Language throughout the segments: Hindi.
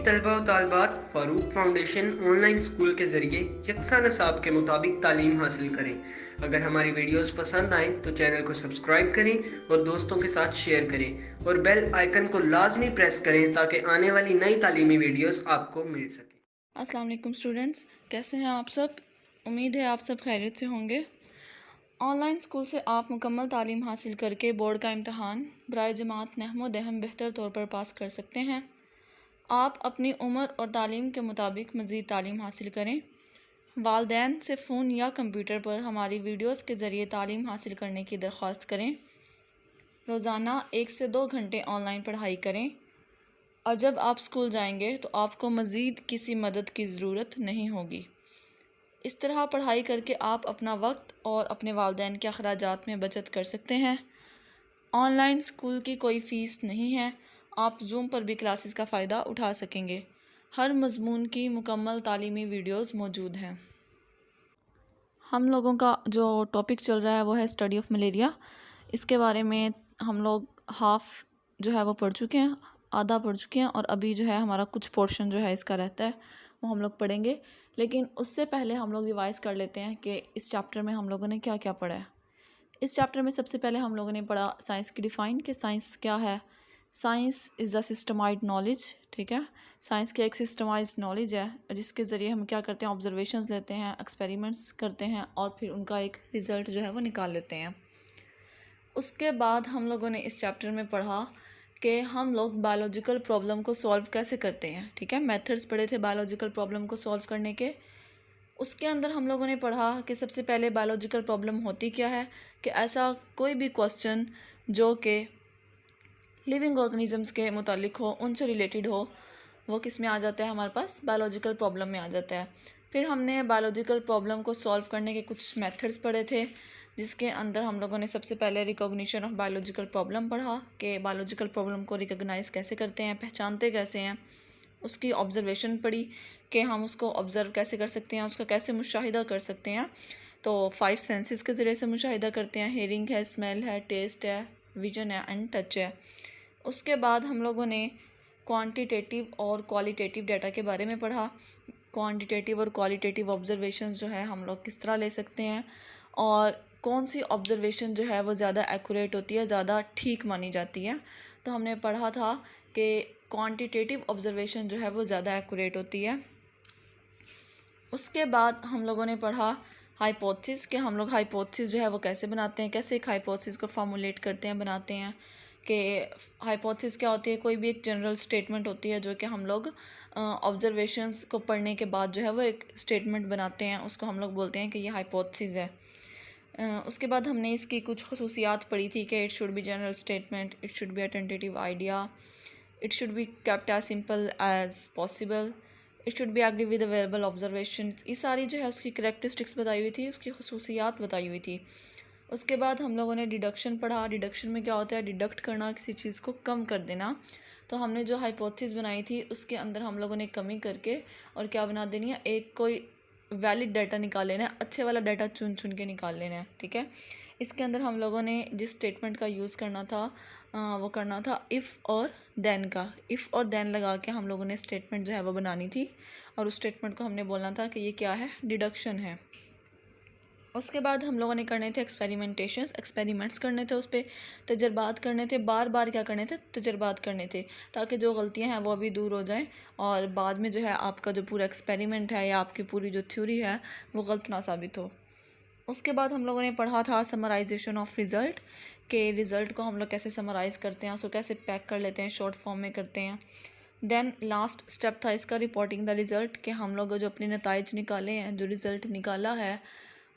तलबा व तालिबात फ़ारूक फाउंडेशन ऑनलाइन स्कूल के ज़रिए यकसा निसाब के मुताबिक तालीम हासिल करें। अगर हमारी वीडियोस पसंद आएँ तो चैनल को सब्सक्राइब करें और दोस्तों के साथ शेयर करें और बेल आइकन को लाजमी प्रेस करें ताकि आने वाली नई तालीमी वीडियोस आपको मिल सके। अस्सलाम वालेकुम स्टूडेंट्स, कैसे हैं आप सब। उम्मीद है आप सब खैरियत से होंगे। ऑनलाइन स्कूल से आप मुकम्मल तालीम हासिल करके बोर्ड का इम्तहान बराए जमात नहमो दहम बेहतर तौर पर पास कर सकते हैं। आप अपनी उम्र और तालीम के मुताबिक मज़ीद तालीम हासिल करें। वालदैन से फ़ोन या कंप्यूटर पर हमारी वीडियोस के ज़रिए तालीम हासिल करने की दरख्वास्त करें। रोज़ाना 1 से 2 घंटे ऑनलाइन पढ़ाई करें और जब आप स्कूल जाएंगे तो आपको मज़ीद किसी मदद की ज़रूरत नहीं होगी। इस तरह पढ़ाई करके आप अपना वक्त और अपने वालिदैन के अखराजात में बचत कर सकते हैं। ऑनलाइन स्कूल की कोई फ़ीस नहीं है। आप जूम पर भी क्लासेस का फ़ायदा उठा सकेंगे। हर मज़मून की मुकम्मल तालीमी वीडियोस मौजूद हैं। हम लोगों का जो टॉपिक चल रहा है वो है स्टडी ऑफ मलेरिया। इसके बारे में हम लोग हाफ़ जो है वो पढ़ चुके हैं, आधा पढ़ चुके हैं और अभी जो है हमारा कुछ पोर्शन जो है इसका रहता है वो हम लोग पढ़ेंगे। लेकिन उससे पहले हम लोग रिवाइज़ कर लेते हैं कि इस चैप्टर में हम लोगों ने क्या क्या पढ़ा है। इस चैप्टर में सबसे पहले हम लोगों ने पढ़ा साइंस की डिफ़ाइन कि साइंस क्या है। साइंस इज़ द सिस्टमाइड नॉलेज, ठीक है। साइंस की एक सिस्टमाइज नॉलेज है जिसके ज़रिए हम क्या करते हैं, ऑब्जर्वेशंस लेते हैं, एक्सपेरिमेंट्स करते हैं और फिर उनका एक रिज़ल्ट जो है वो निकाल लेते हैं। उसके बाद हम लोगों ने इस चैप्टर में पढ़ा कि हम लोग बायोलॉजिकल प्रॉब्लम को सॉल्व कैसे करते हैं, ठीक है। मेथड्स पढ़े थे बायोलॉजिकल प्रॉब्लम को सॉल्व करने के। उसके अंदर हम लोगों ने पढ़ा कि सबसे पहले बायोलॉजिकल प्रॉब्लम होती क्या है, कि ऐसा कोई भी क्वेश्चन जो कि लिविंग ऑर्गेनिजम्स के मुतालिक हो, उनसे रिलेटेड हो, वो किस में आ जाता है, हमारे पास बायोलॉजिकल प्रॉब्लम में आ जाता है। फिर हमने बायोलॉजिकल प्रॉब्लम को सॉल्व करने के कुछ मेथड्स पढ़े थे, जिसके अंदर हम लोगों ने सबसे पहले रिकॉग्निशन ऑफ बायोलॉजिकल प्रॉब्लम पढ़ा कि बायोलॉजिकल प्रॉब्लम को रिकॉग्नाइज़ कैसे करते हैं, पहचानते कैसे हैं। उसकी ऑब्जर्वेशन पढ़ी कि हम उसको ऑब्ज़र्व कैसे कर सकते हैं, उसका कैसे मुशाहिदा कर सकते हैं। तो 5 सेंसेस के ज़रिए से मुशाहिदा करते हैं। हेयरिंग है, स्मेल है, टेस्ट है, विजन है एंड टच है। उसके बाद हम लोगों ने क्वांटिटेटिव और क्वालिटेटिव डाटा के बारे में पढ़ा। क्वांटिटेटिव और क्वालिटेटिव ऑब्जर्वेशंस जो है हम लोग किस तरह ले सकते हैं और कौन सी ऑब्जर्वेशन जो है वो ज़्यादा एक्यूरेट होती है, ज़्यादा ठीक मानी जाती है। तो हमने पढ़ा था कि क्वांटिटेटिव ऑब्जर्वेशन जो है वो ज़्यादा एक्यूरेट होती है। उसके बाद हम लोगों ने पढ़ा हाइपोथेसिस कि हम लोग हाइपोथेसिस जो है वो कैसे बनाते हैं, कैसे एक हाइपोथेसिस को फॉर्मुलेट करते हैं, बनाते हैं। कि हाइपोथेसिस क्या होती है, कोई भी एक जनरल स्टेटमेंट होती है जो कि हम लोग ऑब्जर्वेशंस को पढ़ने के बाद जो है वो एक स्टेटमेंट बनाते हैं, उसको हम लोग बोलते हैं कि ये हाइपोथेसिस है। उसके बाद हमने इसकी कुछ खसूसियात पढ़ी थी कि it should be general statement, it should be a tentative idea, it should be kept as simple as possible, it should be agree with available observation. ये सारी जो है उसकी करेक्टरिस्टिक्स बताई हुई थी, उसकी खसूसियात बताई हुई थी। उसके बाद हम लोगों ने डिडक्शन पढ़ा। डिडक्शन में क्या होता है, डिडक्ट करना, किसी चीज़ को कम कर देना। तो हमने जो हाइपोथेसिस बनाई थी उसके अंदर हम लोगों ने कमी करके और क्या बना देनी है, एक कोई वैलिड डाटा निकाल लेना है, अच्छे वाला डाटा चुन चुन के निकाल लेना है, ठीक है। इसके अंदर हम लोगों ने जिस स्टेटमेंट का यूज़ करना था वो करना था इफ़ और देन का। इफ़ और देन लगा के हम लोगों ने स्टेटमेंट जो है वो बनानी थी और उस स्टेटमेंट को हमने बोलना था कि ये क्या है, डिडक्शन है। उसके बाद हम लोगों ने करने थे एक्सपेरिमेंट्स करने थे, उस पर तजर्बात करने थे, बार बार क्या करने थे, तजर्बात करने थे, ताकि जो गलतियां हैं वो अभी दूर हो जाएं और बाद में जो है आपका जो पूरा एक्सपेरिमेंट है या आपकी पूरी जो थ्योरी है वो गलत ना साबित हो। उसके बाद हम लोगों ने पढ़ा था समराइजेशन ऑफ रिज़ल्ट, के रिज़ल्ट को हम लोग कैसे समराइज़ करते हैं, उसको कैसे पैक कर लेते हैं, शॉर्ट फॉर्म में करते हैं। देन लास्ट स्टेप था इसका रिपोर्टिंग द रिज़ल्ट, कि हम लोग जो अपने नताइज निकाले हैं, जो रिज़ल्ट निकाला है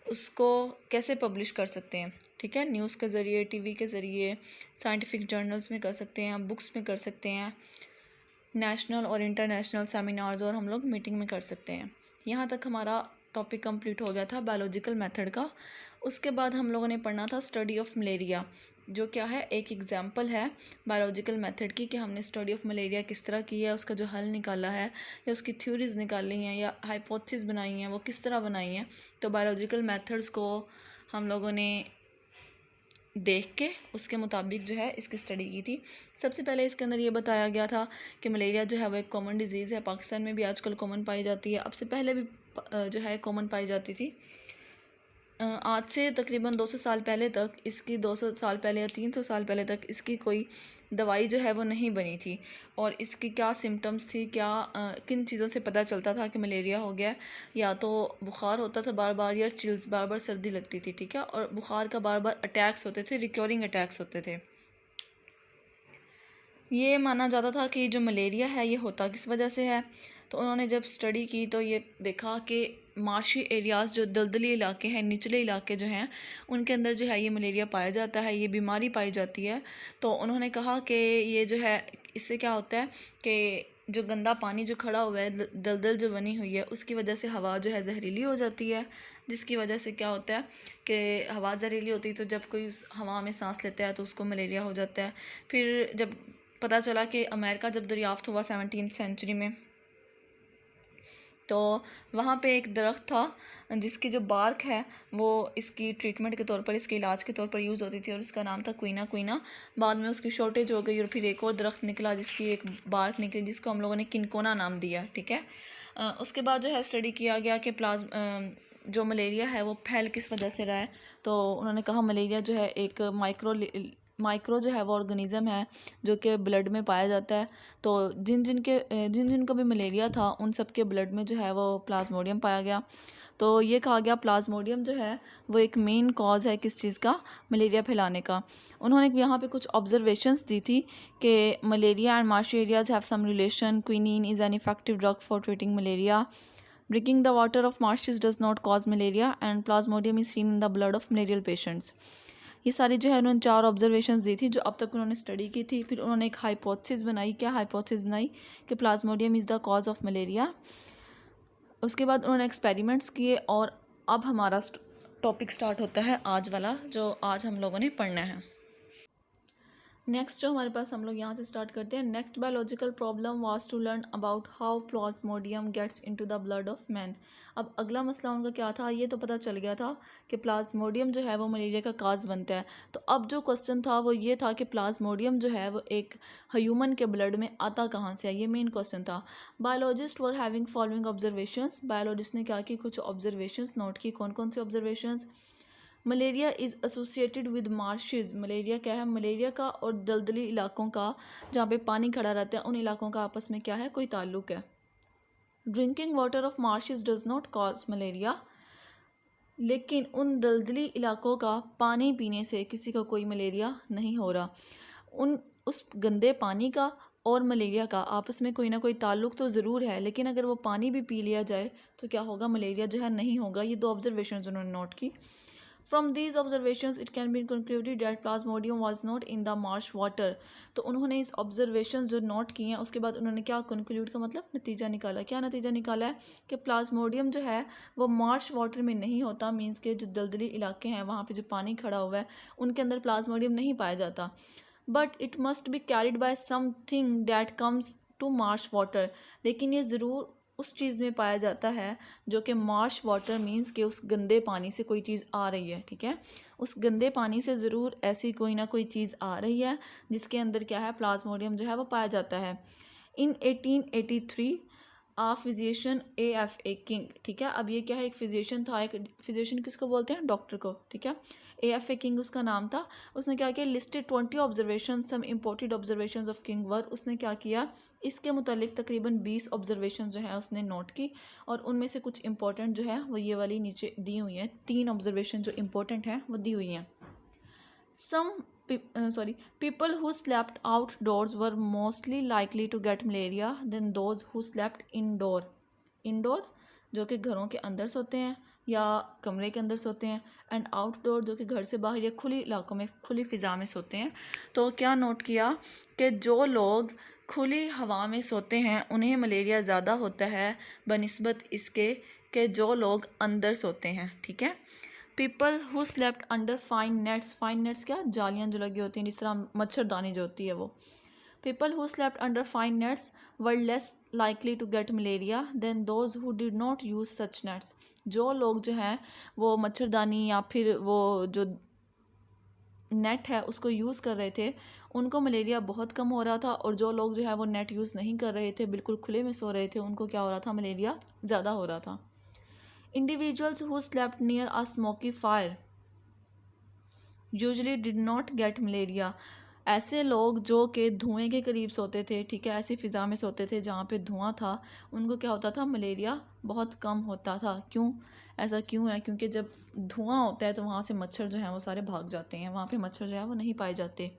उसको कैसे पब्लिश कर सकते हैं, ठीक है। न्यूज़ के ज़रिए, टीवी के ज़रिए, साइंटिफिक जर्नल्स में कर सकते हैं, बुक्स में कर सकते हैं, नेशनल और इंटरनेशनल सेमिनार्स और हम लोग मीटिंग में कर सकते हैं। यहाँ तक हमारा टॉपिक कंप्लीट हो गया था बायोलॉजिकल मेथड का। उसके बाद हम लोगों ने पढ़ना था स्टडी ऑफ मलेरिया, जो क्या है, एक एग्जांपल है बायोलॉजिकल मेथड की, कि हमने स्टडी ऑफ मलेरिया किस तरह की है, उसका जो हल निकाला है या उसकी थ्योरीज़ निकाली हैं या हाइपोथेसिस बनाई हैं वो किस तरह बनाई हैं। तो बायोलॉजिकल मेथड्स को हम लोगों ने देख के उसके मुताबिक जो है इसकी स्टडी की थी। सबसे पहले इसके अंदर ये बताया गया था कि मलेरिया जो है वो एक कॉमन डिजीज़ है, पाकिस्तान में भी आजकल कॉमन पाई जाती है, अब से पहले भी जो है कॉमन पाई जाती थी। आज से तकरीबन 200 साल पहले तक इसकी 200 साल पहले या 300 साल पहले तक इसकी कोई दवाई जो है वो नहीं बनी थी। और इसकी क्या सिम्टम्स थी, क्या किन चीज़ों से पता चलता था कि मलेरिया हो गया, या तो बुखार होता था बार बार, या चिल्स, बार बार सर्दी लगती थी, ठीक है, और बुखार का बार बार अटैक्स होते थे, रिकरिंग अटैक्स होते थे। ये माना जाता था कि जो मलेरिया है ये होता किस वजह से है। तो उन्होंने जब स्टडी की तो ये देखा कि मार्शी एरियाज़, जो दलदली इलाके हैं, निचले इलाके जो हैं, उनके अंदर जो है ये मलेरिया पाया जाता है, ये बीमारी पाई जाती है। तो उन्होंने कहा कि ये जो है इससे क्या होता है कि जो गंदा पानी जो खड़ा हुआ है, दलदल जो बनी हुई है, उसकी वजह से हवा जो है जहरीली हो जाती है, जिसकी वजह से क्या होता है कि हवा जहरीली होती है तो जब कोई उस हवा में सांस लेता है तो उसको मलेरिया हो जाता है। फिर जब पता चला कि अमेरिका जब दरियाफ्त हुआ 17th सेंचुरी में, तो वहाँ पे एक दरख्त था जिसकी जो बार्क है वो इसकी ट्रीटमेंट के तौर पर, इसके इलाज के तौर पर यूज़ होती थी, और उसका नाम था क्वीना। बाद में उसकी शॉर्टेज हो गई और फिर एक और दरख्त निकला जिसकी एक बार्क निकली, जिसको हम लोगों ने किनकोना नाम दिया, ठीक है। उसके बाद जो है स्टडी किया गया कि जो मलेरिया है वो फैल किस वजह से रहा है। तो उन्होंने कहा मलेरिया जो है एक माइक्रो जो है वो ऑर्गेनिज़म है जो कि ब्लड में पाया जाता है। तो जिन को भी मलेरिया था उन सब के ब्लड में जो है वो प्लाज्मोडियम पाया गया। तो ये कहा गया प्लाज्मोडियम जो है वो एक मेन कॉज है किस चीज़ का, मलेरिया फैलाने का। उन्होंने यहाँ पे कुछ ऑब्जर्वेशंस दी थी कि malaria and marshy areas have some relation, quinine is an effective drug for treating malaria, drinking the water of marshes does not cause malaria, and plasmodium is seen in the blood of malarial patients. ये सारी जो है उन्होंने 4 ऑब्जर्वेशंस दी थी जो अब तक उन्होंने स्टडी की थी। फिर उन्होंने एक हाइपोथेसिस बनाई। क्या हाइपोथेसिस बनाई? कि Plasmodium is the cause of malaria. उसके बाद उन्होंने एक्सपेरिमेंट्स किए और अब हमारा टॉपिक स्टार्ट होता है आज वाला, जो आज हम लोगों ने पढ़ना है। नेक्स्ट जो हमारे पास, हम लोग यहाँ से स्टार्ट करते हैं। Next biological problem was to learn about how plasmodium gets into the blood of man. अब अगला मसला उनका क्या था, ये तो पता चल गया था कि प्लाज्मोडियम जो है वो मलेरिया का काज बनता है। तो अब जो क्वेश्चन था वो ये था कि प्लाज्मोडियम जो है वो एक ह्यूमन के ब्लड में आता कहाँ से है, ये मेन क्वेश्चन था। Biologist were having following observations. Biologist ने क्या की, कुछ ऑब्जर्वेशंस नोट की। कौन कौन से observations? Malaria is associated with marshes. Malaria क्या है? मलेरिया का और दलदली इलाकों का, जहाँ पे पानी खड़ा रहता है, उन इलाकों का आपस में क्या है, कोई ताल्लुक है। Drinking water of marshes does not cause malaria. लेकिन उन दलदली इलाकों का पानी पीने से किसी को कोई मलेरिया नहीं हो रहा। उस गंदे पानी का और मलेरिया का आपस में कोई ना कोई ताल्लुक तो ज़रूर है, लेकिन अगर वो पानी भी पी लिया जाए तो क्या होगा, मलेरिया जो है नहीं होगा। ये 2 ऑब्जर्वेशन उन्होंने नोट की। From these observations, it can be concluded that plasmodium was not in the marsh water. तो उन्होंने इस observations जो नोट किए हैं उसके बाद उन्होंने क्या conclude का मतलब नतीजा निकाला। क्या नतीजा निकाला है कि प्लाज्मोडियम जो है वो मार्श वाटर में नहीं होता। मीन्स के जो दलदली इलाके हैं वहाँ पे जो पानी खड़ा हुआ है उनके अंदर प्लाज्मोडियम नहीं पाया जाता। But it must be carried by something that comes to marsh water. लेकिन ये ज़रूर उस चीज़ में पाया जाता है जो कि मार्श वाटर मीन्स के उस गंदे पानी से कोई चीज़ आ रही है, ठीक है। उस गंदे पानी से ज़रूर ऐसी कोई ना कोई चीज़ आ रही है जिसके अंदर क्या है, प्लाज्मोडियम जो है वो पाया जाता है। इन 1883 फिजिशियन A.F.A. किंग, ठीक है। अब ये क्या है, एक फिजिशियन था। एक फिजिशियन किसको बोलते हैं? डॉक्टर को, ठीक है। A.F.A. किंग उसका नाम था। उसने क्या किया, listed 20 observation, some imported observation of king were. उसने क्या किया, इसके मुतालिक तकरीबन 20 ऑब्जर्वेशन जो है उसने नोट की, और उनमें से कुछ इंपॉर्टेंट जो है वो ये वाली नीचे दी हुई हैं। 3 ऑब्जर्वेशन जो इंपॉर्टेंट हैं वो दी हुई हैं। People who slept outdoors were mostly likely to get malaria than those who slept indoor. Indoor जो कि घरों के अंदर सोते हैं या कमरे के अंदर सोते हैं, एंड आउटडोर जो कि घर से बाहर या खुली इलाकों में, खुली फ़िज़ा में सोते हैं। तो क्या नोट किया कि जो लोग खुली हवा में सोते हैं उन्हें मलेरिया ज़्यादा होता है बनिस्बत इसके कि जो लोग अंदर सोते हैं, ठीक है। People who slept under fine nets. Fine nets क्या, जालियाँ जो लगी होती हैं, जिस तरह मच्छरदानी जो होती है वो। People who slept under fine nets were less likely to get malaria than those who did not use such nets. जो लोग जो हैं वो मच्छरदानी या फिर वो जो नेट है उसको यूज़ कर रहे थे उनको मलेरिया बहुत कम हो रहा था, और जो लोग जो है वो नेट यूज़ नहीं कर रहे थे, बिल्कुल खुले में सो रहे थे, उनको क्या हो रहा था, मलेरिया ज़्यादा हो रहा था। Individuals who slept near a smoky fire usually did not gate malaria. ऐसे लोग जो कि धुएं के करीब सोते थे, ठीक है, ऐसी फ़िज़ा में सोते थे जहाँ पे धुआं था, उनको क्या होता था, मलेरिया बहुत कम होता था। क्यों ऐसा क्यों है? क्योंकि जब धुआं होता है तो वहाँ से मच्छर जो हैं वो सारे भाग जाते हैं, वहाँ पे मच्छर जो है वो नहीं पाए जाते।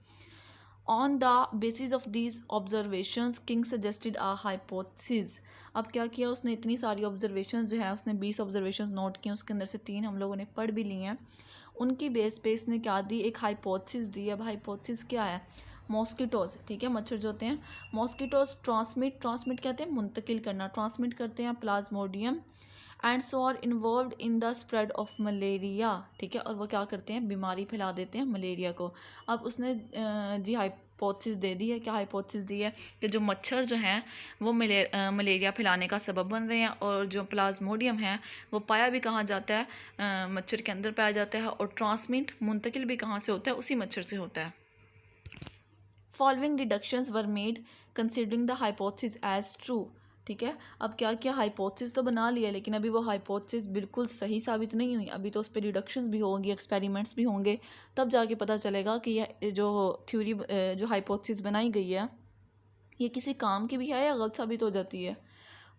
On the basis of these observations King suggested a hypothesis. अब क्या किया उसने, इतनी सारी ऑब्जर्वेशंस जो है उसने 20 ऑब्जर्वेशंस नोट की, उसके अंदर से 3 हम लोगों ने पढ़ भी ली हैं। उनकी बेस पे इसने क्या दी, एक हाइपोथेसिस दी। अब हाइपोथेसिस क्या है, मॉस्किटोज़, ठीक है, मच्छर जो होते हैं, मॉस्किटोज़ ट्रांसमिट कहते हैं मुंतकिल करना, ट्रांसमिट करते हैं plasmodium and so are involved in the spread of malaria, ठीक है, और वो क्या करते हैं, बीमारी फैला देते हैं मलेरिया को। अब उसने जी हाइपोथेसिस दे दी है, क्या हाइपोथेसिस दी है कि जो मच्छर जो हैं वो मलेरिया फैलाने का सबब बन रहे हैं, और जो प्लाज्मोडियम है वो पाया भी कहाँ जाता है, मच्छर के अंदर पाया जाता है, और ट्रांसमिट मुंतकिल भी कहाँ से होता है, उसी मच्छर से होता है। Following deductions were made considering the hypothesis as true, ठीक है। अब क्या किया, हाइपोथेसिस तो बना लिया, लेकिन अभी वो हाइपोथेसिस बिल्कुल सही साबित नहीं हुई, अभी तो उस पर डिडक्शंस भी होंगी, एक्सपेरिमेंट्स भी होंगे, तब जाके पता चलेगा कि यह जो थ्योरी, जो हाइपोथेसिस बनाई गई है, ये किसी काम की भी है या गलत साबित हो जाती है।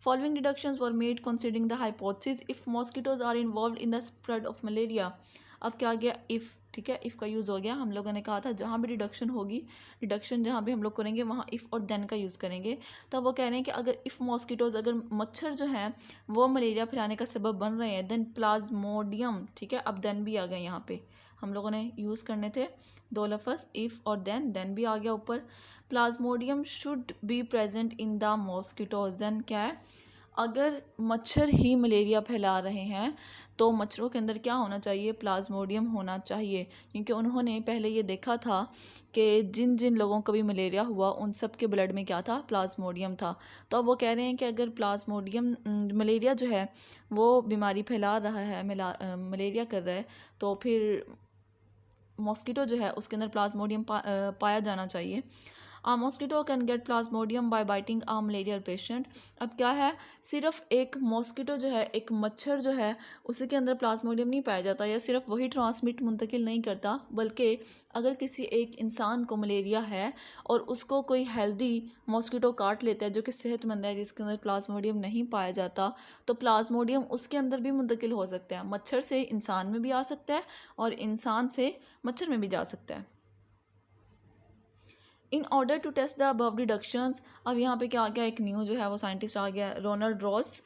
Following deductions were made considering the hypothesis if mosquitoes are involved in the spread of malaria. अब क्या गया, इफ़, ठीक है, इफ़ का यूज़ हो गया। हम लोगों ने कहा था जहाँ भी डिडक्शन होगी, डिडक्शन जहाँ भी हम लोग करेंगे वहाँ इफ़ और देन का यूज़ करेंगे। तब वो कह रहे हैं कि अगर इफ़ मॉस्किटोज़, अगर मच्छर जो हैं वो मलेरिया फैलाने का सबब बन रहे हैं, देन प्लाज्मोडियम, ठीक है, अब देन भी आ गए, यहाँ पे हम लोगों ने यूज़ करने थे 2 लफ्ज़, इफ़ और देन भी आ गया ऊपर। Plasmodium should be present in the mosquitoes, then क्या है, अगर मच्छर ही मलेरिया फैला रहे हैं तो मच्छरों के अंदर क्या होना चाहिए, प्लाज्मोडियम होना चाहिए, क्योंकि उन्होंने पहले ये देखा था कि जिन जिन लोगों को भी मलेरिया हुआ उन सब के ब्लड में क्या था, प्लाज्मोडियम था। तो अब वो कह रहे हैं कि अगर प्लाज्मोडियम, मलेरिया जो है वो बीमारी फैला रहा है, मलेरिया कर रहा है, तो फिर मॉस्किटो जो है उसके अंदर प्लाज्मोडियम पाया जाना चाहिए। A mosquito can get plasmodium by biting a malarial patient. अब क्या है, सिर्फ एक मॉस्किटो जो है, एक मच्छर जो है, उसके अंदर प्लाज्मोडियम नहीं पाया जाता, या सिर्फ वही ट्रांसमिट मुंतकिल नहीं करता, बल्कि अगर किसी एक इंसान को मलेरिया है और उसको कोई हेल्दी मॉस्किटो काट लेता है जो कि सेहतमंद है, जिसके अंदर प्लाज्मोडियम नहीं पाया जाता, तो प्लाज्मोडियम उसके अंदर भी मुंतकिल हो सकता है, मच्छर से इंसान में भी आ सकता है और इंसान से मच्छर में भी जा सकता है। In order to test the above deductions, अब यहाँ पे क्या आ गया, एक न्यू जो है वो साइंटिस्ट आ गया, रोनाल्ड रॉस,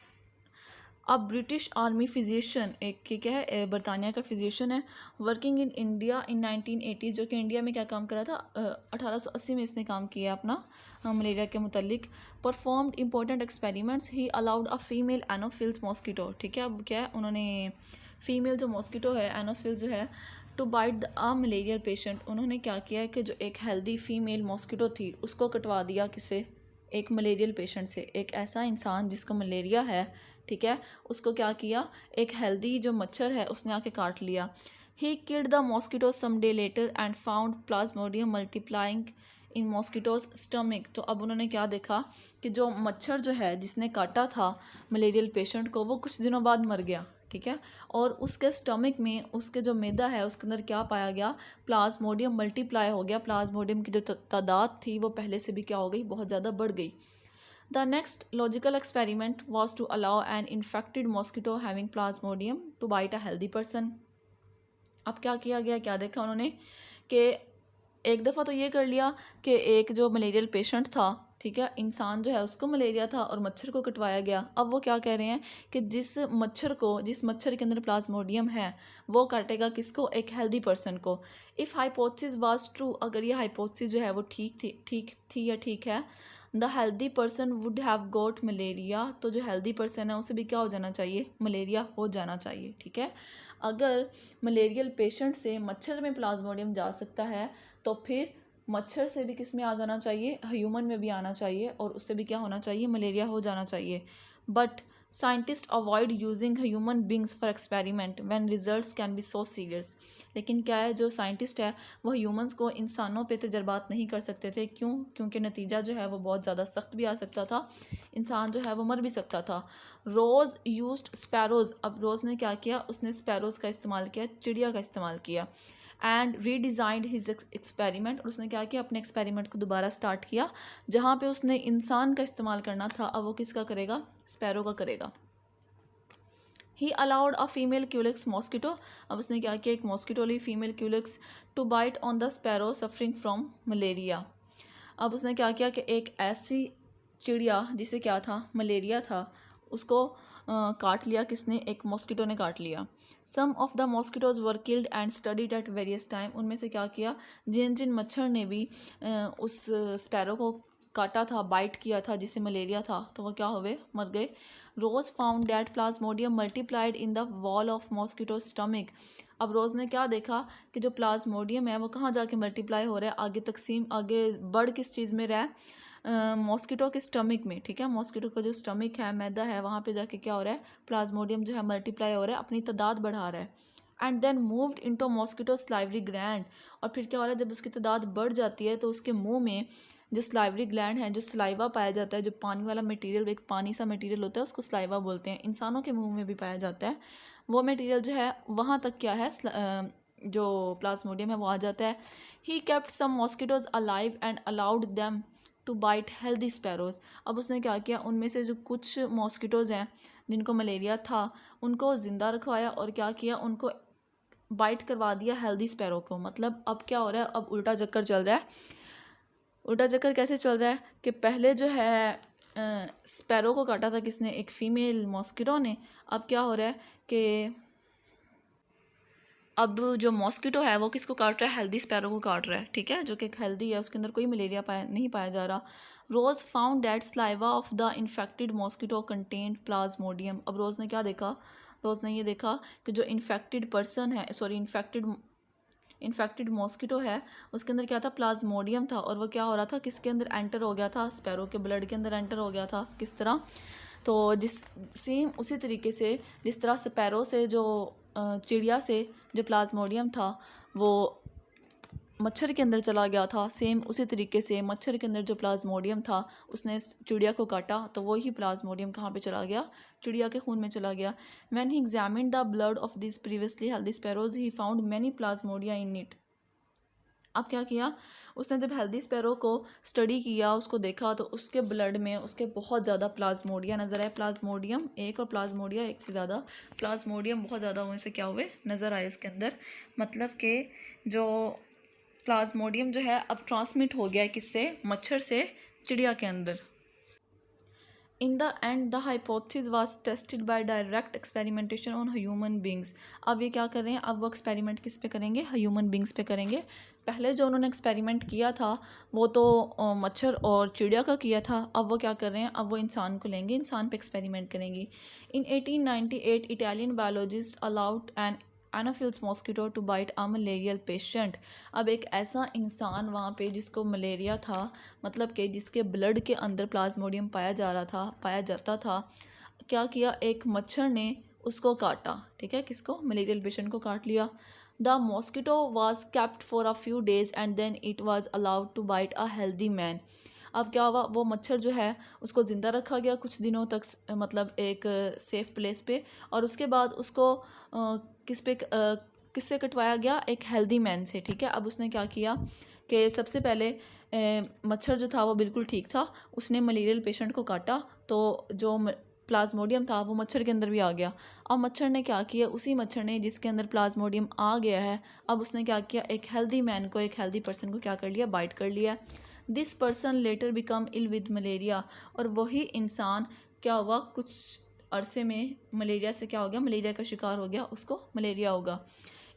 अब ब्रिटिश आर्मी फिजिशियन, एक क्या है, बरतानिया का फिजिशियन है, वर्किंग इन इंडिया इन 1980, जो कि इंडिया में क्या काम कर रहा था, 1880 में इसने काम किया अपना मलेरिया के मुतल्लिक। Performed important experiments, he allowed a female anopheles mosquito, ठीक है, अब क्या है, उन्होंने फीमेल जो मॉस्किटो है, एनोफिल्स जो है, to bite a malarial patient, उन्होंने क्या किया कि जो एक हेल्दी फीमेल मॉस्किटो थी उसको कटवा दिया, किसे, एक मलेरियल पेशेंट से, एक ऐसा इंसान जिसको मलेरिया है, ठीक है, उसको क्या किया, एक हेल्दी जो मच्छर है उसने आके काट लिया। He killed the mosquito some day later and found plasmodium multiplying in mosquitoes stomach. तो अब उन्होंने क्या देखा कि जो मच्छर जो है जिसने काटा था मलेरियल पेशेंट को, वो कुछ दिनों बाद मर गया, ठीक है, और उसके स्टमक में, उसके जो मैदा है उसके अंदर क्या पाया गया, प्लाज्मोडियम मल्टीप्लाई हो गया, प्लाज्मोडियम की जो तादाद थी वो पहले से भी क्या हो गई, बहुत ज़्यादा बढ़ गई। The next logical experiment was to allow an infected mosquito having plasmodium to bite a healthy person. अब क्या किया गया, क्या देखा उन्होंने कि एक दफ़ा तो ये कर लिया कि एक जो मलेरियल पेशेंट था, ठीक है, इंसान जो है उसको मलेरिया था और मच्छर को कटवाया गया। अब वो क्या कह रहे हैं कि जिस मच्छर के अंदर प्लाज्मोडियम है वो काटेगा किसको, एक हेल्दी पर्सन को। इफ़ हाइपोथेसिस वाज ट्रू, अगर ये हाइपोथेसिस जो है वो ठीक थी या ठीक है, the healthy person would have got malaria, तो जो हेल्दी पर्सन है उसे भी क्या हो जाना चाहिए, मलेरिया हो जाना चाहिए, ठीक है। अगर मलेरियल पेशेंट से मच्छर में प्लाज्मोडियम जा सकता है तो फिर मच्छर से भी किस में आ जाना चाहिए, ह्यूमन में भी आना चाहिए, और उससे भी क्या होना चाहिए, मलेरिया हो जाना चाहिए। But scientist avoid using human beings for experiment when results can be so serious. लेकिन क्या है, जो साइंटिस्ट है वो ह्यूमंस को इंसानों पे तजर्बात नहीं कर सकते थे। क्यों? क्योंकि नतीजा जो है वो बहुत ज़्यादा सख्त भी आ सकता था, इंसान जो है वो मर भी सकता था। रोज़ यूज्ड स्पैरोज़। अब रोज़ ने क्या किया, उसने स्पैरोज़ का इस्तेमाल किया, चिड़िया का इस्तेमाल किया। And redesigned his experiment. और उसने क्या किया, अपने एक्सपेरिमेंट को दोबारा स्टार्ट किया। जहाँ पे उसने इंसान का इस्तेमाल करना था, अब वो किसका करेगा, स्पैरो का करेगा। He allowed a female culex mosquito. अब उसने क्या किया, एक मॉस्किटो ली, female culex, to bite on the sparrow suffering from malaria. अब उसने क्या किया कि एक ऐसी चिड़िया जिसे क्या था, मलेरिया था, उसको काट लिया। किसने? एक मॉस्किटो ने काट लिया। Some of the mosquitoes were killed and studied at various time. उनमें से क्या किया, जिन जिन मच्छर ने भी उस स्पैरो को काटा था, बाइट किया था, जिसे मलेरिया था, तो वो क्या हुए, मर गए। Ross found that plasmodium multiplied in the wall of mosquito stomach. अब रोज़ ने क्या देखा कि जो प्लाज्मोडियम है वो कहाँ जाके मल्टीप्लाई हो रहा है, आगे तकसीम, आगे बढ़ किस चीज़ में रहा है, मॉस्किटो के स्टमक में। ठीक है, मॉस्किटो का जो स्टमक है, मैदा है, वहाँ पे जाके क्या हो रहा है, प्लाज्मोडियम जो है मल्टीप्लाई हो रहा है, अपनी तादाद बढ़ा रहा है। And then moved into mosquito salivary gland. और फिर क्या हो रहा है, जब उसकी तादाद बढ़ जाती है तो उसके मुंह में जो स्लाइवरी ग्लैंड है, जो स्लाइवा पाया जाता है, जो पानी वाला मटेरियल, एक पानी सा मटेरियल होता है, उसको स्लाइवा बोलते हैं, इंसानों के मुंह में भी पाया जाता है। वो मटेरियल जो है वहाँ तक क्या है, जो प्लाज्मोडियम है वो आ जाता है। He kept some mosquitoes alive and allowed them to bite healthy sparrows. अब उसने क्या किया, उनमें से जो कुछ मॉस्किटोज़ हैं जिनको मलेरिया था, उनको ज़िंदा रखवाया और क्या किया, उनको बाइट करवा दिया हेल्दी स्पैरो को। मतलब अब क्या हो रहा है, अब उल्टा चक्कर चल रहा है। उल्टा चक्कर कैसे चल रहा है कि पहले जो है स्पैरो को काटा था किसने, एक फ़ीमेल मॉस्किटो ने। अब क्या हो रहा है कि अब जो मॉस्किटो है वो किसको काट रहा है, हेल्दी स्पैरो को काट रहा है। ठीक है, जो कि हेल्दी है, उसके अंदर कोई मलेरिया नहीं पाया जा रहा। Ross found that saliva of the infected mosquito contained plasmodium. अब रोज़ ने क्या देखा, रोज़ ने ये देखा कि जो इन्फेक्टेड पर्सन है, सॉरी इन्फेक्टेड मॉस्किटो है, उसके अंदर क्या था, प्लाज्मोडियम था। और वो क्या हो रहा था, किसके अंदर एंटर हो गया था, स्पैरो के ब्लड के अंदर एंटर हो गया था। किस तरह, तो जिस सेम उसी तरीके से जिस तरह स्पैरो से जो चिड़िया से जो प्लाज्मोडियम था वो मच्छर के अंदर चला गया था, सेम उसी तरीके से मच्छर के अंदर जो प्लाज्मोडियम था उसने चिड़िया को काटा, तो वही प्लाज्मोडियम कहाँ पे चला गया, चिड़िया के खून में चला गया। When he examined the blood of this previously healthy sparrows he found many plasmodia in it. अब क्या किया उसने, जब हेल्दी स्पैरो को स्टडी किया, उसको देखा, तो उसके ब्लड में उसके बहुत ज़्यादा प्लाज्मोडिया नज़र आए। प्लाज्मोडियम एक और प्लाज्मोडिया एक से ज़्यादा, प्लाज्मोडियम बहुत ज़्यादा हुए से क्या हुए, नज़र आए उसके अंदर। मतलब कि जो प्लाज्मोडियम जो है अब ट्रांसमिट हो गया है किससे, मच्छर से चिड़िया के अंदर। In the end the hypothesis was tested by direct experimentation on human beings. अब ये क्या कर रहे हैं, अब वो एक्सपेरिमेंट किस पे करेंगे, ह्यूमन बींग्स पे करेंगे। पहले जो उन्होंने एक्सपेरिमेंट किया था वो तो मच्छर और चिड़िया का किया था, अब वो क्या कर रहे हैं, अब वो इंसान को लेंगे, इंसान पे एक्सपेरिमेंट करेंगे। In 1898 Italian biologist allowed an anopheles mosquito to bite a malarial patient. अब एक ऐसा इंसान वहाँ पे जिसको मलेरिया था, मतलब कि जिसके ब्लड के अंदर प्लाज्मोडियम पाया जाता था, क्या किया, एक मच्छर ने उसको काटा। ठीक है, किसको, मलेरियल पेशेंट को काट लिया। The mosquito was kept for a few days and then it was allowed to bite a healthy man. अब क्या हुआ, वो मच्छर जो है उसको ज़िंदा रखा गया कुछ दिनों तक, मतलब एक सेफ़ प्लेस पे, और उसके बाद उसको किससे कटवाया गया, एक हेल्दी मैन से। ठीक है, अब उसने क्या किया कि सबसे पहले मच्छर जो था वो बिल्कुल ठीक था, उसने मलेरियल पेशेंट को काटा, तो जो प्लाज्मोडियम था वो मच्छर के अंदर भी आ गया। अब मच्छर ने क्या किया, उसी मच्छर ने जिसके अंदर प्लाज्मोडियम आ गया है, अब उसने क्या किया, एक हेल्दी मैन को, एक हेल्दी पर्सन को क्या कर लिया, बाइट कर लिया। This person later become ill with malaria. और वही इंसान क्या हुआ, कुछ अरसे में मलेरिया से क्या हो गया, मलेरिया का शिकार हो गया, उसको मलेरिया होगा।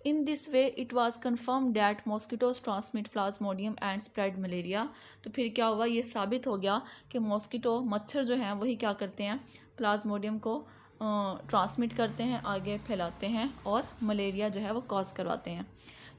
In this way it was confirm that mosquitoes transmit Plasmodium and spread malaria. तो फिर क्या हुआ, ये साबित हो गया कि मॉस्किटो, मच्छर जो हैं वही क्या करते हैं, प्लाज्मोडियम को ट्रांसमिट करते हैं, आगे फैलाते हैं और मलेरिया जो है वो कॉज करवाते हैं।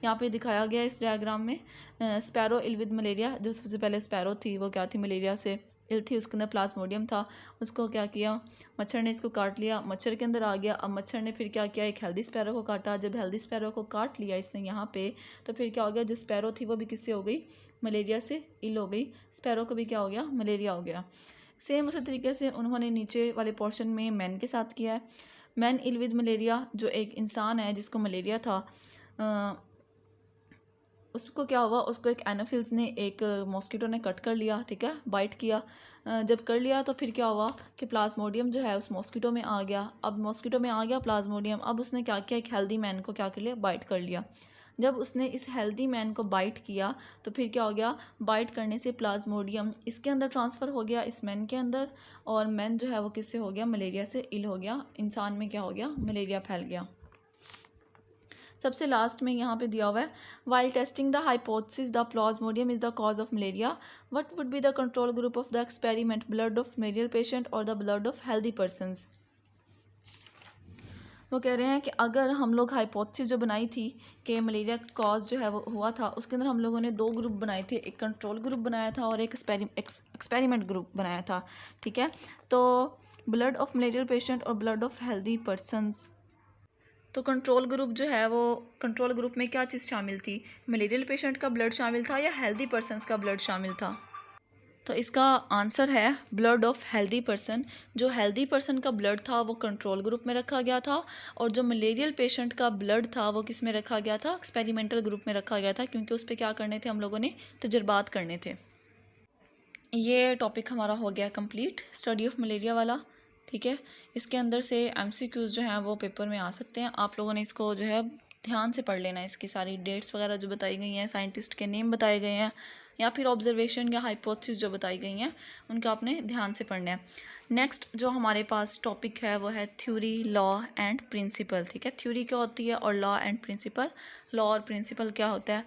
यहाँ पे दिखाया गया इस डायग्राम में स्पैरो इल विद मलेरिया। जो सबसे पहले स्पैरो थी वो क्या थी, मलेरिया से इल थी, उसके अंदर प्लाज्मोडियम था, उसको क्या किया, मच्छर ने इसको काट लिया, मच्छर के अंदर आ गया। अब मच्छर ने फिर क्या किया, एक हेल्दी स्पैरो को काटा। जब हेल्दी स्पैरो को काट लिया इसने यहाँ पे, तो फिर क्या हो गया, जो स्पैरो थी वो भी किससे हो गई, मलेरिया से इल हो गई। स्पैरो को भी क्या हो गया, मलेरिया हो गया। सेम उसी तरीके से उन्होंने नीचे वाले पोर्शन में मैन के साथ किया है। मैन इल विद मलेरिया, जो एक इंसान है जिसको मलेरिया था, उसको क्या हुआ, उसको एक एनाफिल्स ने, एक मॉस्किटो ने कट कर लिया, ठीक है, बाइट किया। जब कर लिया तो फिर क्या हुआ कि प्लाज्मोडियम जो है उस मॉस्किटो में आ गया। अब मॉस्किटो में आ गया प्लाज्मोडियम, अब उसने क्या किया, एक हेल्दी मैन को क्या कर लिया, बाइट कर लिया। जब उसने इस हेल्दी मैन को बाइट किया तो फिर क्या हो गया, बाइट करने से प्लाज्मोडियम इसके अंदर ट्रांसफ़र हो गया, इस मैन के अंदर, और मैन जो है वो किससे हो गया, मलेरिया से इल हो गया। इंसान में क्या हो गया, मलेरिया फैल गया। सबसे लास्ट में यहाँ पे दिया हुआ है, while testing the hypothesis the plasmodium is the cause of malaria, what would be the control group of the experiment, blood of malarial patient और the blood of healthy persons. वो कह रहे हैं कि अगर हम लोग हाइपोथेसिस जो बनाई थी कि मलेरिया का कॉज जो है वो हुआ था, उसके अंदर हम लोगों ने 2 ग्रुप बनाए थे, एक कंट्रोल ग्रुप बनाया था और एक एक्सपेरिमेंट ग्रुप बनाया था, ठीक है। तो ब्लड ऑफ मलेरियल पेशेंट और ब्लड ऑफ हेल्दी पर्सनस। तो कंट्रोल ग्रुप जो है वो, कंट्रोल ग्रुप में क्या चीज़ शामिल थी, मलेरियल पेशेंट का ब्लड शामिल था या हेल्दी पर्सनस का ब्लड शामिल था। तो इसका आंसर है ब्लड ऑफ हेल्दी पर्सन। जो हेल्दी पर्सन का ब्लड था वो कंट्रोल ग्रुप में रखा गया था, और जो मलेरियल पेशेंट का ब्लड था वो किस में रखा गया था, एक्सपेरिमेंटल ग्रुप में रखा गया था, क्योंकि उस पर क्या करने थे, हम लोगों ने तजर्बात करने थे। ये टॉपिक हमारा हो गया कंप्लीट, स्टडी ऑफ मलेरिया वाला, ठीक है। इसके अंदर से MCQs जो हैं वो पेपर में आ सकते हैं, आप लोगों ने इसको जो है ध्यान से पढ़ लेना है। इसकी सारी डेट्स वगैरह जो बताई गई हैं, साइंटिस्ट के नेम बताए गए हैं, या फिर ऑब्जर्वेशन या हाइपोथेसिस जो बताई गई हैं, उनका आपने ध्यान से पढ़ना है। नेक्स्ट जो हमारे पास टॉपिक है वो है थ्योरी, लॉ एंड प्रिंसिपल, ठीक है। थ्योरी क्या होती है और लॉ एंड प्रिंसिपल, लॉ और प्रिंसिपल क्या होता है।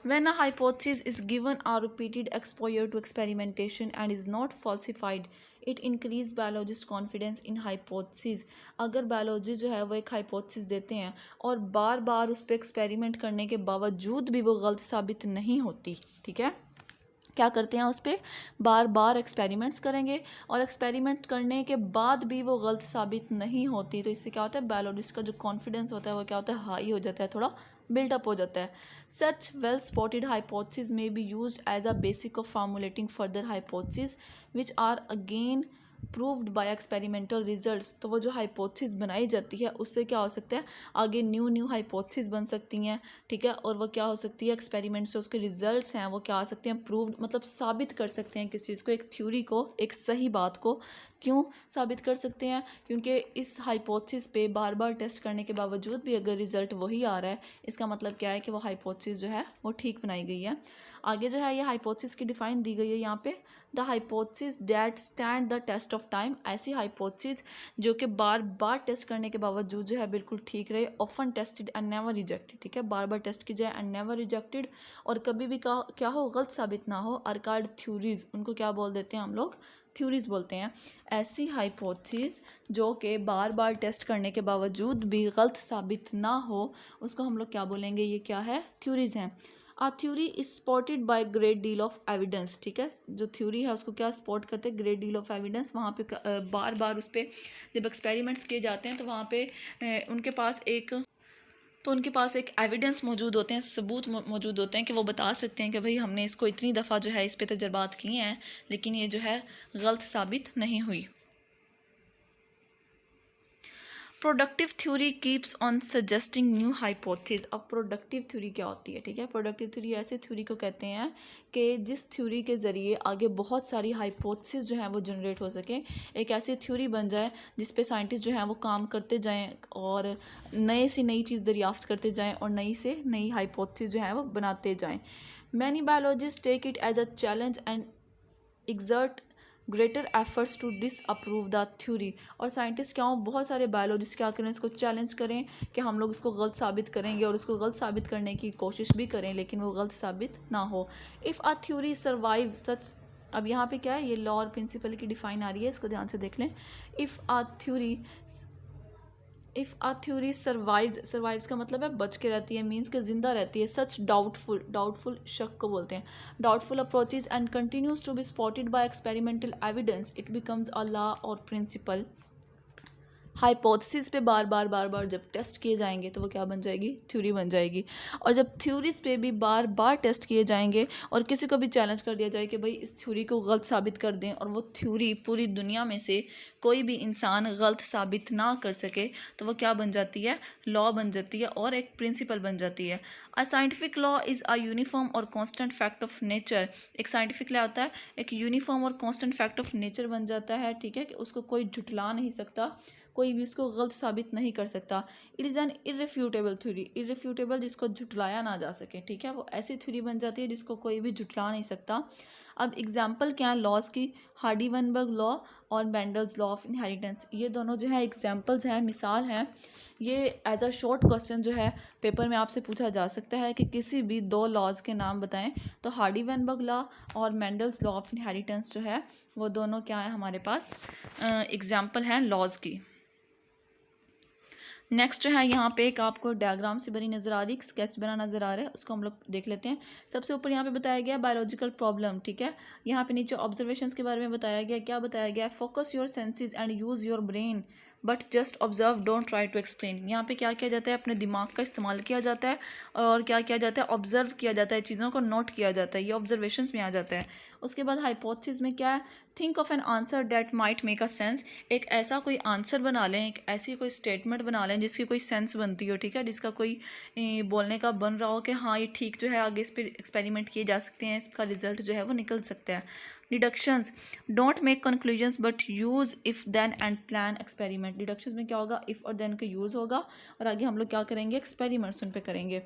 When a hypothesis is given are repeated exposure to experimentation and is not falsified, it increase biologist confidence in hypothesis. अगर बायोलॉजिस्ट जो है वो एक हाइपोथेसिस देते हैं और बार बार उस पर एक्सपेरिमेंट करने के बावजूद भी वो गलत साबित नहीं होती, ठीक है, क्या करते हैं, उस पर बार बार एक्सपेरिमेंट्स करेंगे और एक्सपेरिमेंट करने के बाद भी वो गलत साबित नहीं होती, तो इससे क्या होता है, बायोलॉजिस्ट का जो कॉन्फिडेंस होता है वो क्या होता है, हाई हो जाता है, थोड़ा बिल्डअप हो जाता है। Such well supported hypothesis may be used as a basic of formulating further hypothesis which are again proved by experimental results. तो वो जो हाइपोथेसिस बनाई जाती है उससे क्या हो सकता है, आगे न्यू हाइपोथेसिस बन सकती हैं, ठीक है, और वो क्या हो सकती है, एक्सपेरिमेंट से उसके रिजल्ट्स हैं वो क्या आ सकते हैं, प्रूव्ड, मतलब साबित कर सकते हैं किस चीज़ को, एक थ्योरी को, एक सही बात को। क्यों साबित कर सकते हैं, क्योंकि इस हाइपोथेसिस पे बार बार टेस्ट करने के बावजूद भी अगर रिजल्ट वही आ रहा है, इसका मतलब क्या है कि वो हाइपोथेसिस जो है वो ठीक बनाई गई है। आगे जो है ये हाइपोथेसिस की डिफाइन दी गई है यहाँ पे, the hypothesis that stand the test of time. ऐसी हाइपोथेसिस जो कि बार बार टेस्ट करने के बावजूद जो है बिल्कुल ठीक रहे, often tested and never rejected, ठीक है, बार बार टेस्ट की जाए एंड नेवर रिजेक्टेड, और कभी भी क्या हो, गलत साबित ना हो, आर कॉल्ड थ्योरीज। उनको क्या बोल देते हैं हम लोग, थ्योरीज बोलते हैं। ऐसी हाइपोथेसिस जो कि बार बार टेस्ट करने के बावजूद भी गलत साबित ना हो, उसको हम लोग क्या बोलेंगे, ये क्या है, थ्योरीज हैं। A theory is supported by great deal of evidence, ठीक है, जो थ्योरी है उसको क्या स्पॉट करते हैं, ग्रेट डील ऑफ एविडेंस। वहाँ पे बार बार उस पर जब एक्सपेरिमेंट्स किए जाते हैं तो वहाँ पे उनके पास एक एविडेंस मौजूद होते हैं, सबूत मौजूद होते हैं कि वो बता सकते हैं कि भाई हमने इसको इतनी दफ़ा जो है इस पे तजर्बात किए हैं, लेकिन ये जो है गलत साबित नहीं हुई। Productive theory keeps on suggesting new hypothesis. अब प्रोडक्टिव थ्योरी क्या होती है, ठीक है, प्रोडक्टिव थ्योरी ऐसे थ्योरी को कहते हैं कि जिस थ्योरी के ज़रिए आगे बहुत सारी हाइपोथेसिस जो हैं वो जनरेट हो सके, एक ऐसी थ्योरी बन जाए जिस पे साइंटिस्ट जो हैं वो काम करते जाएं और नए से नई चीज़ दरियाफ्त करते जाएं और नई से नई हाइपोथेसिस जो हैं वो बनाते जाएं। Many biologist take it as a challenge and exert greater efforts to disapprove the theory. और साइंटिस्ट क्या हो, बहुत सारे बायोलॉजिस्ट क्या करें, इसको चैलेंज करें कि हम लोग इसको गलत साबित करेंगे और उसको गलत साबित करने की कोशिश भी करें, लेकिन वो गलत साबित ना हो। इफ़ अ थ्योरी सर्वाइव सच, अब यहाँ पे क्या है, ये लॉ और प्रिंसिपल की डिफाइन आ रही है, इसको ध्यान से देख लें। If a theory if a theory survives का मतलब है बच के रहती है, मीन्स के जिंदा रहती है। सच डाउटफुल शक को बोलते हैं। Doubtful approaches and continues to be spotted by experimental evidence, it becomes a law और प्रिंसिपल। हाइपोथेसिस पे बार बार जब टेस्ट किए जाएंगे तो वो क्या बन जाएगी, थ्योरी बन जाएगी। और जब थ्योरीज पे भी बार बार टेस्ट किए जाएंगे और किसी को भी चैलेंज कर दिया जाए कि भाई इस थ्योरी को गलत साबित कर दें, और वो थ्योरी पूरी दुनिया में से कोई भी इंसान गलत साबित ना कर सके, तो वो क्या बन जाती है, लॉ बन जाती है और एक प्रिंसिपल बन जाती है। A scientific law is a uniform और कॉन्स्टेंट फैक्ट ऑफ नेचर। एक साइंटिफिक लॉ होता है एक यूनिफॉर्म और कॉन्स्टेंट फैक्ट ऑफ नेचर बन जाता है, ठीक है, कि उसको कोई झुटला नहीं सकता, कोई भी उसको गलत साबित नहीं कर सकता। इट इज़ एन इररिफ्यूटेबल थ्योरी, इररिफ्यूटेबल जिसको झुटलाया ना जा सके, ठीक है, वो ऐसी थ्योरी बन जाती है जिसको कोई भी झुटला नहीं सकता। अब एग्जाम्पल क्या है लॉज की, हार्डी-वेनबर्ग लॉ और मेंडल्स लॉ ऑफ इनहेरिटेंस, ये दोनों जो है एग्जाम्पल्स हैं, मिसाल हैं। ये एज अ शॉर्ट क्वेश्चन जो है पेपर में आपसे पूछा जा सकता है कि किसी भी दो लॉज के नाम बताएं, तो हार्डी-वेनबर्ग लॉ और मेंडल्स लॉ ऑफ इनहेरिटेंस जो है वो दोनों क्या है हमारे पास एग्जाम्पल हैं लॉज की। नेक्स्ट है यहाँ पे एक आपको डायग्राम से बनी नज़र आ रही, स्केच बना नज़र आ रहा है, उसको हम लोग देख लेते हैं। सबसे ऊपर यहाँ पे बताया गया बायोलॉजिकल प्रॉब्लम, ठीक है। यहाँ पे नीचे ऑब्जर्वेशंस के बारे में बताया गया, क्या बताया गया, focus your senses and use your brain but just observe don't try to explain. यहाँ पे क्या किया जाता है, अपने दिमाग का इस्तेमाल किया जाता है और क्या किया जाता है, ऑब्जर्व किया जाता है, चीज़ों को नोट किया जाता है, ये ऑब्जर्वेशंस में आ जाता है। उसके बाद हाइपोथेसिस में क्या है, think of an answer that might make a sense. एक ऐसा कोई आंसर बना लें, एक ऐसी कोई स्टेटमेंट बना लें जिसकी कोई सेंस बनती हो, ठीक है, जिसका कोई बोलने का बन रहा हो कि हाँ ये ठीक जो है, आगे इस पर एक्सपेरिमेंट किए जा सकते हैं, इसका रिजल्ट जो है वो निकल सकता है। Deductions, don't make conclusions but use if then and plan experiment. Deductions में क्या होगा, इफ़ और देन का यूज़ होगा और आगे हम लोग क्या करेंगे, एक्सपेरिमेंट्स उन पे करेंगे।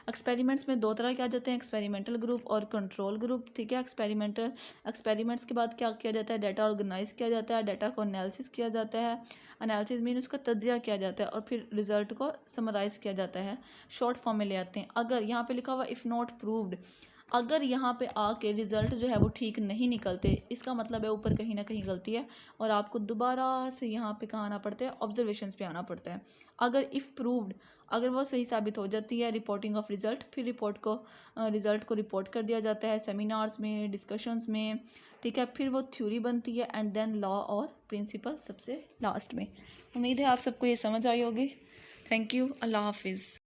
एक्सपेरिमेंट्स में दो तरह के आ जाते हैं, एक्सपेरिमेंटल ग्रुप और कंट्रोल ग्रुप, ठीक है। एक्सपेरिमेंट्स के बाद क्या किया जाता है, डाटा ऑर्गेनाइज किया जाता है, डाटा को एनालिसिस किया जाता है, एनालिसिस मीन उसका तज्जिया किया जाता है और फिर रिजल्ट को समराइज़ किया जाता है, शॉर्ट फॉर्म में ले आते हैं। अगर यहाँ पे लिखा हुआ इफ़ नॉट प्रूव्ड, अगर यहाँ पे आके रिज़ल्ट जो है वो ठीक नहीं निकलते, इसका मतलब है ऊपर कहीं ना कहीं गलती है और आपको दोबारा से यहाँ पे कहाँ आना पड़ता है, ऑब्जर्वेशंस पे आना पड़ता है। अगर इफ़ प्रूव्ड, अगर वो सही साबित हो जाती है, रिपोर्टिंग ऑफ रिज़ल्ट, फिर रिज़ल्ट को रिपोर्ट कर दिया जाता है सेमिनार्स में, डिस्कशंस में, ठीक है, फिर वो थ्योरी बनती है एंड देन लॉ और प्रिंसिपल सबसे लास्ट में। उम्मीद है आप सबको ये समझ आई होगी। थैंक यू, अल्लाह हाफिज़।